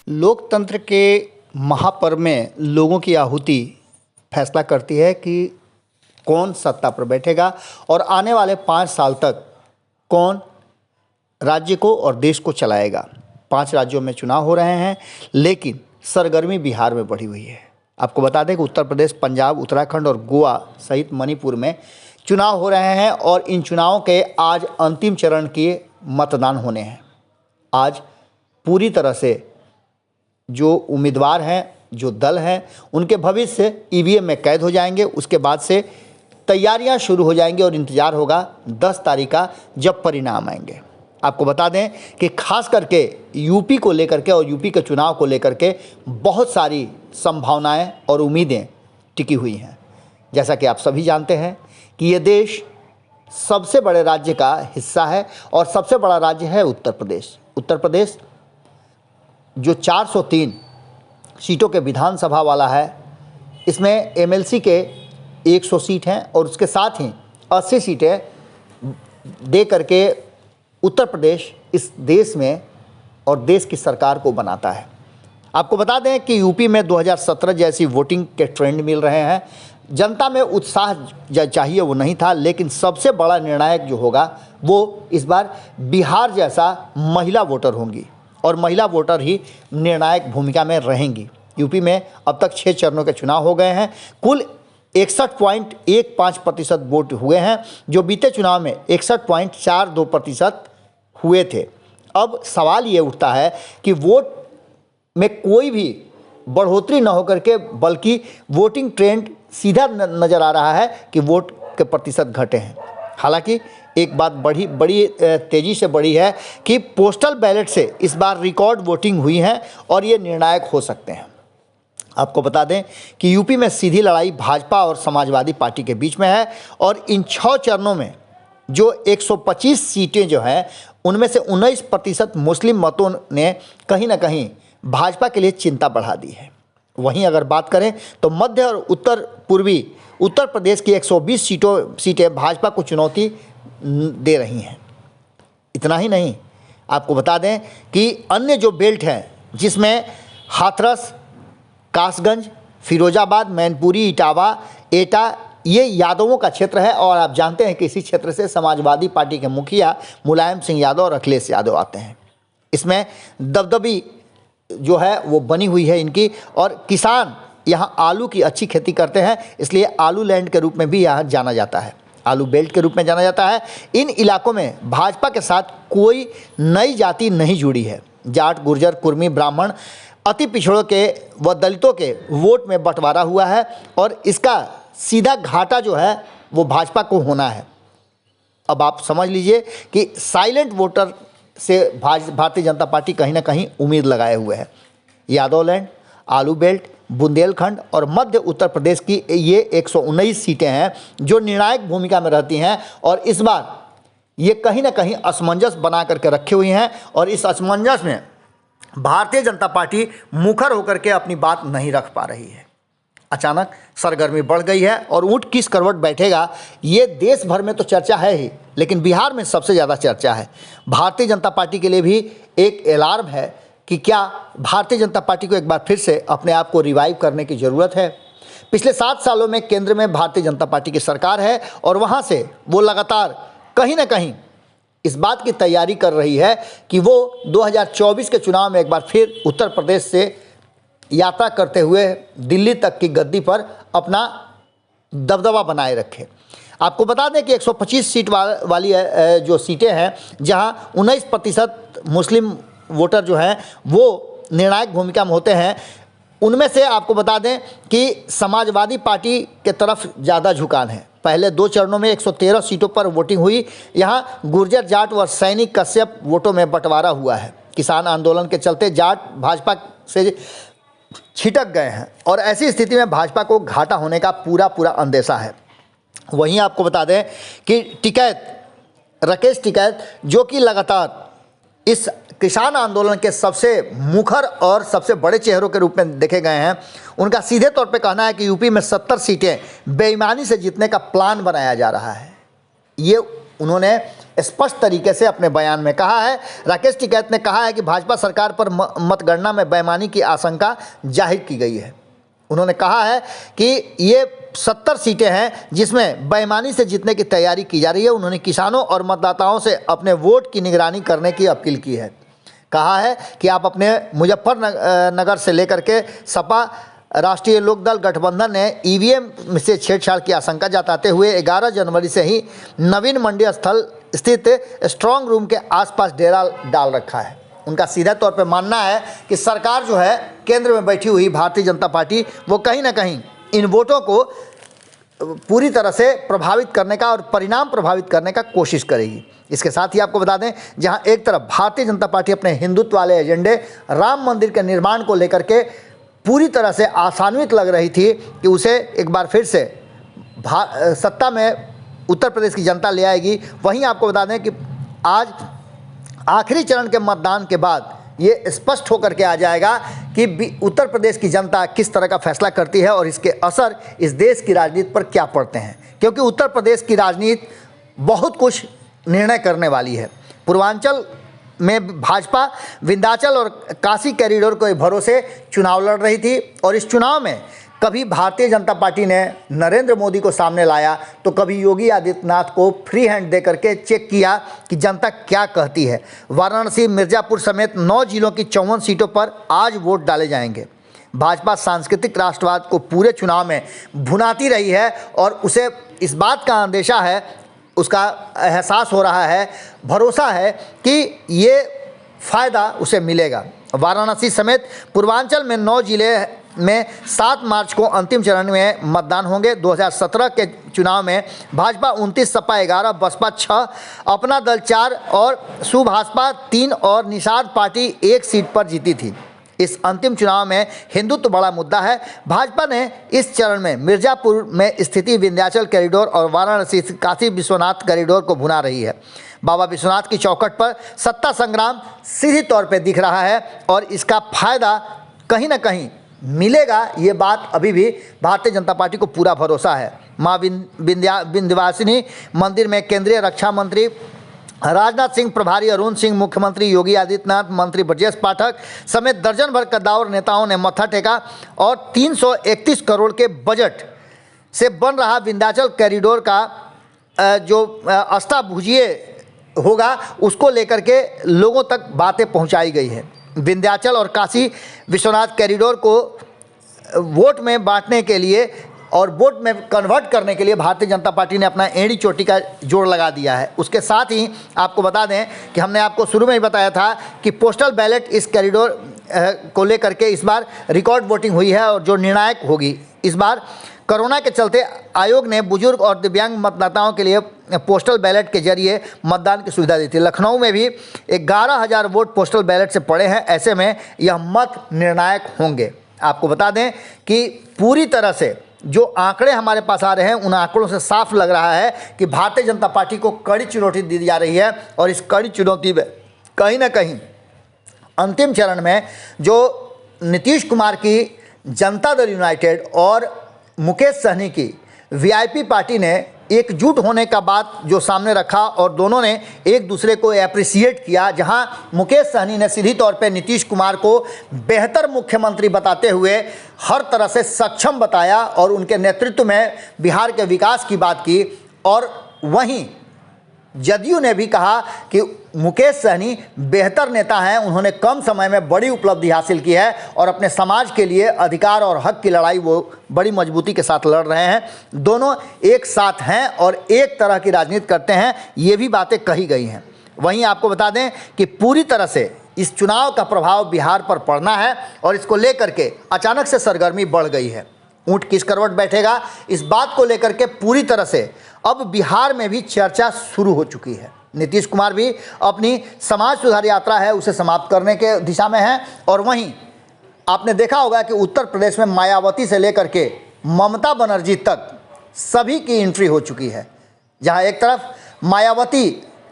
लोकतंत्र के महापर्व में लोगों की आहुति फैसला करती है कि कौन सत्ता पर बैठेगा और आने वाले 5 साल तक कौन राज्य को और देश को चलाएगा। 5 राज्यों में चुनाव हो रहे हैं, लेकिन सरगर्मी बिहार में बढ़ी हुई है। आपको बता दें कि उत्तर प्रदेश, पंजाब, उत्तराखंड और गोवा सहित मणिपुर में चुनाव हो रहे हैं और इन चुनावों के आज अंतिम चरण के मतदान होने हैं। आज पूरी तरह से जो उम्मीदवार हैं, जो दल हैं, उनके भविष्य ईवीएम में कैद हो जाएंगे। उसके बाद से तैयारियां शुरू हो जाएंगी और इंतज़ार होगा 10 तारीख का, जब परिणाम आएंगे। आपको बता दें कि खास करके यूपी को लेकर के और यूपी के चुनाव को लेकर के बहुत सारी संभावनाएं और उम्मीदें टिकी हुई हैं। जैसा कि आप सभी जानते हैं कि ये देश सबसे बड़े राज्य का हिस्सा है और सबसे बड़ा राज्य है उत्तर प्रदेश। उत्तर प्रदेश जो 403 सीटों के विधानसभा वाला है, इसमें एमएलसी के 100 सीट हैं और उसके साथ ही 80 सीटें दे करके उत्तर प्रदेश इस देश में और देश की सरकार को बनाता है। आपको बता दें कि यूपी में 2017 जैसी वोटिंग के ट्रेंड मिल रहे हैं। जनता में उत्साह चाहिए वो नहीं था, लेकिन सबसे बड़ा निर्णायक जो होगा वो इस बार बिहार जैसा महिला वोटर होंगी और महिला वोटर ही निर्णायक भूमिका में रहेंगी। यूपी में अब तक 6 चरणों के चुनाव हो गए हैं। कुल 61.15% वोट हुए हैं, जो बीते चुनाव में 61.42% हुए थे। अब सवाल ये उठता है कि वोट में कोई भी बढ़ोतरी न होकर के, बल्कि वोटिंग ट्रेंड सीधा नज़र आ रहा है कि वोट के प्रतिशत घटे हैं। हालांकि एक बात बड़ी तेज़ी से बढ़ी है कि पोस्टल बैलेट से इस बार रिकॉर्ड वोटिंग हुई है और ये निर्णायक हो सकते हैं। आपको बता दें कि यूपी में सीधी लड़ाई भाजपा और समाजवादी पार्टी के बीच में है और इन 6 चरणों में जो 125 सीटें जो हैं, उनमें से 19% मुस्लिम मतों ने कहीं ना कहीं भाजपा के लिए चिंता बढ़ा दी है। वहीं अगर बात करें तो मध्य और उत्तर पूर्वी उत्तर प्रदेश की 120 सीटें भाजपा को चुनौती दे रही हैं। इतना ही नहीं, आपको बता दें कि अन्य जो बेल्ट हैं, जिसमें हाथरस, कासगंज, फिरोजाबाद, मैनपुरी, इटावा, एटा, ये यादवों का क्षेत्र है और आप जानते हैं कि इसी क्षेत्र से समाजवादी पार्टी के मुखिया मुलायम सिंह यादव और अखिलेश यादव आते हैं। इसमें दबदबी जो है वो बनी हुई है इनकी, और किसान यहाँ आलू की अच्छी खेती करते हैं, इसलिए आलू लैंड के रूप में भी यहाँ जाना जाता है, आलू बेल्ट के रूप में जाना जाता है। इन इलाकों में भाजपा के साथ कोई नई जाति नहीं जुड़ी है। जाट, गुर्जर, कुर्मी, ब्राह्मण, अति पिछड़ों के व दलितों के वोट में बंटवारा हुआ है और इसका सीधा घाटा जो है वो भाजपा को होना है। अब आप समझ लीजिए कि साइलेंट वोटर से भारतीय जनता पार्टी कहीं ना कहीं उम्मीद लगाए हुए है। यादव लैंड, आलू बेल्ट, बुंदेलखंड और मध्य उत्तर प्रदेश की ये 119 सीटें हैं जो निर्णायक भूमिका में रहती हैं और इस बार ये कहीं ना कहीं असमंजस बना करके रखी हुई हैं और इस असमंजस में भारतीय जनता पार्टी मुखर होकर के अपनी बात नहीं रख पा रही है। अचानक सरगर्मी बढ़ गई है और ऊंट किस करवट बैठेगा, ये देश भर में तो चर्चा है ही, लेकिन बिहार में सबसे ज़्यादा चर्चा है। भारतीय जनता पार्टी के लिए भी एक अलार्म है कि क्या भारतीय जनता पार्टी को एक बार फिर से अपने आप को रिवाइव करने की ज़रूरत है। पिछले 7 सालों में केंद्र में भारतीय जनता पार्टी की सरकार है और वहाँ से वो लगातार कहीं ना कहीं इस बात की तैयारी कर रही है कि वो 2024 के चुनाव में एक बार फिर उत्तर प्रदेश से यात्रा करते हुए दिल्ली तक की गद्दी पर अपना दबदबा बनाए रखे। आपको बता दें कि 125 सीट वाली जो सीटें हैं, जहां 19% मुस्लिम वोटर जो हैं वो निर्णायक भूमिका में होते हैं, उनमें से आपको बता दें कि समाजवादी पार्टी के तरफ ज़्यादा झुकान है। पहले 2 चरणों में 113 सीटों पर वोटिंग हुई। यहाँ गुर्जर, जाट व सैनिक कश्यप वोटों में बंटवारा हुआ है। किसान आंदोलन के चलते जाट भाजपा से छिटक गए हैं और ऐसी स्थिति में भाजपा को घाटा होने का पूरा अंदेशा है। वहीं आपको बता दें कि राकेश टिकैत, जो कि लगातार इस किसान आंदोलन के सबसे मुखर और सबसे बड़े चेहरों के रूप में देखे गए हैं, उनका सीधे तौर पे कहना है कि यूपी में 70 सीटें बेईमानी से जीतने का प्लान बनाया जा रहा है। ये उन्होंने स्पष्ट तरीके से अपने बयान में कहा है। राकेश टिकैत ने कहा है कि भाजपा सरकार पर मतगणना में बेईमानी की आशंका जाहिर की गई है। उन्होंने कहा है कि ये 70 सीटें हैं जिसमें बेईमानी से जीतने की तैयारी की जा रही है। उन्होंने किसानों और मतदाताओं से अपने वोट की निगरानी करने की अपील की है। कहा है कि आप अपने मुजफ्फरनगर से लेकर के सपा, राष्ट्रीय लोकदल गठबंधन ने ईवीएम से छेड़छाड़ की आशंका जताते हुए 11 जनवरी से ही नवीन मंडी स्थल स्थित स्ट्रांग रूम के आसपास डेरा डाल रखा है। उनका सीधा तौर पर मानना है कि सरकार जो है केंद्र में बैठी हुई भारतीय जनता पार्टी, वो कहीं ना कहीं इन वोटों को पूरी तरह से प्रभावित करने का और परिणाम प्रभावित करने का कोशिश करेगी। इसके साथ ही आपको बता दें, जहां एक तरफ भारतीय जनता पार्टी अपने हिंदुत्व वाले एजेंडे, राम मंदिर के निर्माण को लेकर के पूरी तरह से आशान्वित लग रही थी कि उसे एक बार फिर से सत्ता में उत्तर प्रदेश की जनता ले आएगी, वहीं आपको बता दें कि आज आखिरी चरण के मतदान के बाद ये स्पष्ट होकर के आ जाएगा कि उत्तर प्रदेश की जनता किस तरह का फैसला करती है और इसके असर इस देश की राजनीति पर क्या पड़ते हैं, क्योंकि उत्तर प्रदेश की राजनीति बहुत कुछ निर्णय करने वाली है। पूर्वांचल में भाजपा विंध्याचल और काशी कॉरिडोर के भरोसे चुनाव लड़ रही थी और इस चुनाव में कभी भारतीय जनता पार्टी ने नरेंद्र मोदी को सामने लाया तो कभी योगी आदित्यनाथ को फ्री हैंड दे करके चेक किया कि जनता क्या कहती है। वाराणसी, मिर्जापुर समेत 9 जिलों की 54 सीटों पर आज वोट डाले जाएंगे। भाजपा सांस्कृतिक राष्ट्रवाद को पूरे चुनाव में भुनाती रही है और उसे इस बात का अंदेशा है, उसका एहसास हो रहा है, भरोसा है कि ये फ़ायदा उसे मिलेगा। वाराणसी समेत पूर्वांचल में 9 जिले में 7 मार्च को अंतिम चरण में मतदान होंगे। 2017 के चुनाव में भाजपा 29, सपा 11, बसपा 6, अपना दल 4 और सुभाषपा 3 और निषाद पार्टी 1 सीट पर जीती थी। इस अंतिम चुनाव में हिंदुत्व बड़ा मुद्दा है। भाजपा ने इस चरण में मिर्जापुर में स्थिति विंध्याचल कॉरिडोर और वाराणसी काशी विश्वनाथ कॉरिडोर को भुना रही है। बाबा विश्वनाथ की चौखट पर सत्ता संग्राम सीधी तौर पर दिख रहा है और इसका फायदा कहीं ना कहीं मिलेगा, ये बात अभी भी भारतीय जनता पार्टी को पूरा भरोसा है। माँ विंध्यवासिनी मंदिर में केंद्रीय रक्षा मंत्री राजनाथ सिंह, प्रभारी अरुण सिंह, मुख्यमंत्री योगी आदित्यनाथ, मंत्री ब्रजेश पाठक समेत दर्जन भर कद्दावर नेताओं ने मत्था टेका और 331 करोड़ के बजट से बन रहा विंध्याचल कॉरिडोर का जो अष्टाभुजीय होगा उसको लेकर के लोगों तक बातें पहुंचाई गई है। विंध्याचल और काशी विश्वनाथ कॉरिडोर को वोट में बांटने के लिए और वोट में कन्वर्ट करने के लिए भारतीय जनता पार्टी ने अपना एड़ी चोटी का जोड़ लगा दिया है। उसके साथ ही आपको बता दें कि हमने आपको शुरू में ही बताया था कि पोस्टल बैलेट इस कॉरिडोर को लेकर के इस बार रिकॉर्ड वोटिंग हुई है और जो निर्णायक होगी। इस बार कोरोना के चलते आयोग ने बुजुर्ग और दिव्यांग मतदाताओं के लिए पोस्टल बैलेट के जरिए मतदान की सुविधा दी थी। लखनऊ में भी 11,000 वोट पोस्टल बैलेट से पड़े हैं। ऐसे में यह मत निर्णायक होंगे। आपको बता दें कि पूरी तरह से जो आंकड़े हमारे पास आ रहे हैं उन आंकड़ों से साफ लग रहा है कि भारतीय जनता पार्टी को कड़ी चुनौती दी जा रही है और इस कड़ी चुनौती में कहीं ना कहीं अंतिम चरण में जो नीतीश कुमार की जनता दल यूनाइटेड और मुकेश सहनी की वीआईपी पार्टी ने एकजुट होने का बात जो सामने रखा और दोनों ने एक दूसरे को अप्रिशिएट किया, जहां मुकेश सहनी ने सीधी तौर पे नीतीश कुमार को बेहतर मुख्यमंत्री बताते हुए हर तरह से सक्षम बताया और उनके नेतृत्व में बिहार के विकास की बात की। और वहीं जदयू ने भी कहा कि मुकेश सहनी बेहतर नेता हैं, उन्होंने कम समय में बड़ी उपलब्धि हासिल की है और अपने समाज के लिए अधिकार और हक की लड़ाई वो बड़ी मजबूती के साथ लड़ रहे हैं। दोनों एक साथ हैं और एक तरह की राजनीति करते हैं, ये भी बातें कही गई हैं। वहीं आपको बता दें कि पूरी तरह से इस चुनाव का प्रभाव बिहार पर पड़ना है और इसको लेकर के अचानक से सरगर्मी बढ़ गई है। ऊंट किस करवट बैठेगा, इस बात को लेकर के पूरी तरह से अब बिहार में भी चर्चा शुरू हो चुकी है। नीतीश कुमार भी अपनी समाज सुधार यात्रा है उसे समाप्त करने के दिशा में है और वहीं आपने देखा होगा कि उत्तर प्रदेश में मायावती से लेकर के ममता बनर्जी तक सभी की एंट्री हो चुकी है। जहां एक तरफ मायावती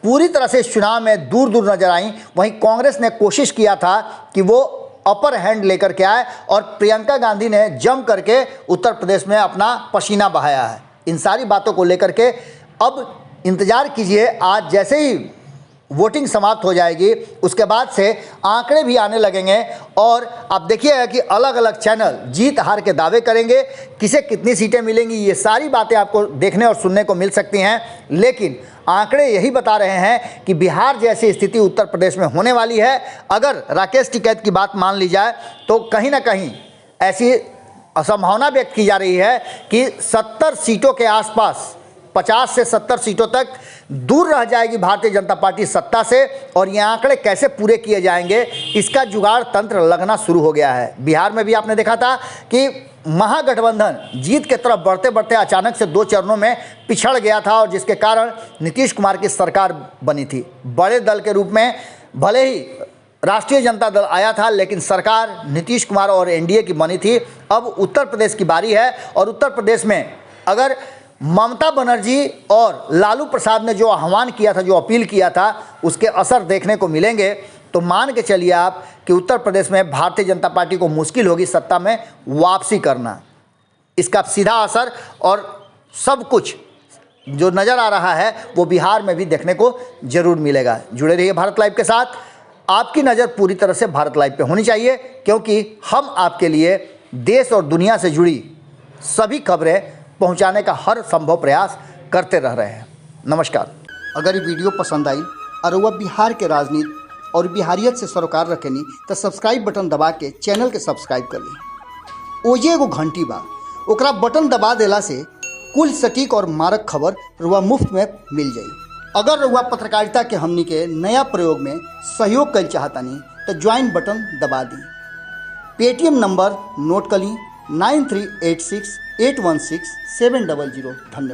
पूरी तरह से इस चुनाव में दूर दूर नजर आई, वहीं कांग्रेस ने कोशिश किया था कि वो अपर हैंड लेकर के आए और प्रियंका गांधी ने जम करके उत्तर प्रदेश में अपना पसीना बहाया है। इन सारी बातों को लेकर के अब इंतज़ार कीजिए, आज जैसे ही वोटिंग समाप्त हो जाएगी उसके बाद से आंकड़े भी आने लगेंगे और आप देखिएगा कि अलग अलग चैनल जीत हार के दावे करेंगे, किसे कितनी सीटें मिलेंगी, ये सारी बातें आपको देखने और सुनने को मिल सकती हैं। लेकिन आंकड़े यही बता रहे हैं कि बिहार जैसी स्थिति उत्तर प्रदेश में होने वाली है। अगर राकेश टिकैत की बात मान ली जाए तो कहीं ना कहीं ऐसी असंभावना व्यक्त की जा रही है कि 70 सीटों के आसपास, 50 से 70 सीटों तक दूर रह जाएगी भारतीय जनता पार्टी सत्ता से। और ये आंकड़े कैसे पूरे किए जाएंगे, इसका जुगाड़ तंत्र लगना शुरू हो गया है। बिहार में भी आपने देखा था कि महागठबंधन जीत की तरफ बढ़ते बढ़ते अचानक से 2 चरणों में पिछड़ गया था और जिसके कारण नीतीश कुमार की सरकार बनी थी। बड़े दल के रूप में भले ही राष्ट्रीय जनता दल आया था, लेकिन सरकार नीतीश कुमार और एनडीए की बनी थी। अब उत्तर प्रदेश की बारी है और उत्तर प्रदेश में अगर ममता बनर्जी और लालू प्रसाद ने जो आह्वान किया था, जो अपील किया था, उसके असर देखने को मिलेंगे तो मान के चलिए आप कि उत्तर प्रदेश में भारतीय जनता पार्टी को मुश्किल होगी सत्ता में वापसी करना। इसका सीधा असर और सब कुछ जो नज़र आ रहा है वो बिहार में भी देखने को जरूर मिलेगा। जुड़े रहिए भारत लाइव के साथ। आपकी नज़र पूरी तरह से भारत लाइव पे होनी चाहिए, क्योंकि हम आपके लिए देश और दुनिया से जुड़ी सभी खबरें पहुंचाने का हर संभव प्रयास करते रह रहे हैं। नमस्कार। अगर ये वीडियो पसंद आई और वह बिहार के राजनीति और बिहारियत से सरोकार रखेनी तो सब्सक्राइब बटन दबा के चैनल के सब्सक्राइब कर ली। ओजे एगो घंटी बा, ओकरा बटन दबा देला से कुल सटीक और मारक खबर रुआ मुफ्त में मिल जाई। अगर रुआ पत्रकारिता के हमनी के नया प्रयोग में सहयोग कर चाहतानी तो ज्वाइन बटन दबा दी। पेटीएम नंबर नोट कर ली 9386816700। धन्यवाद।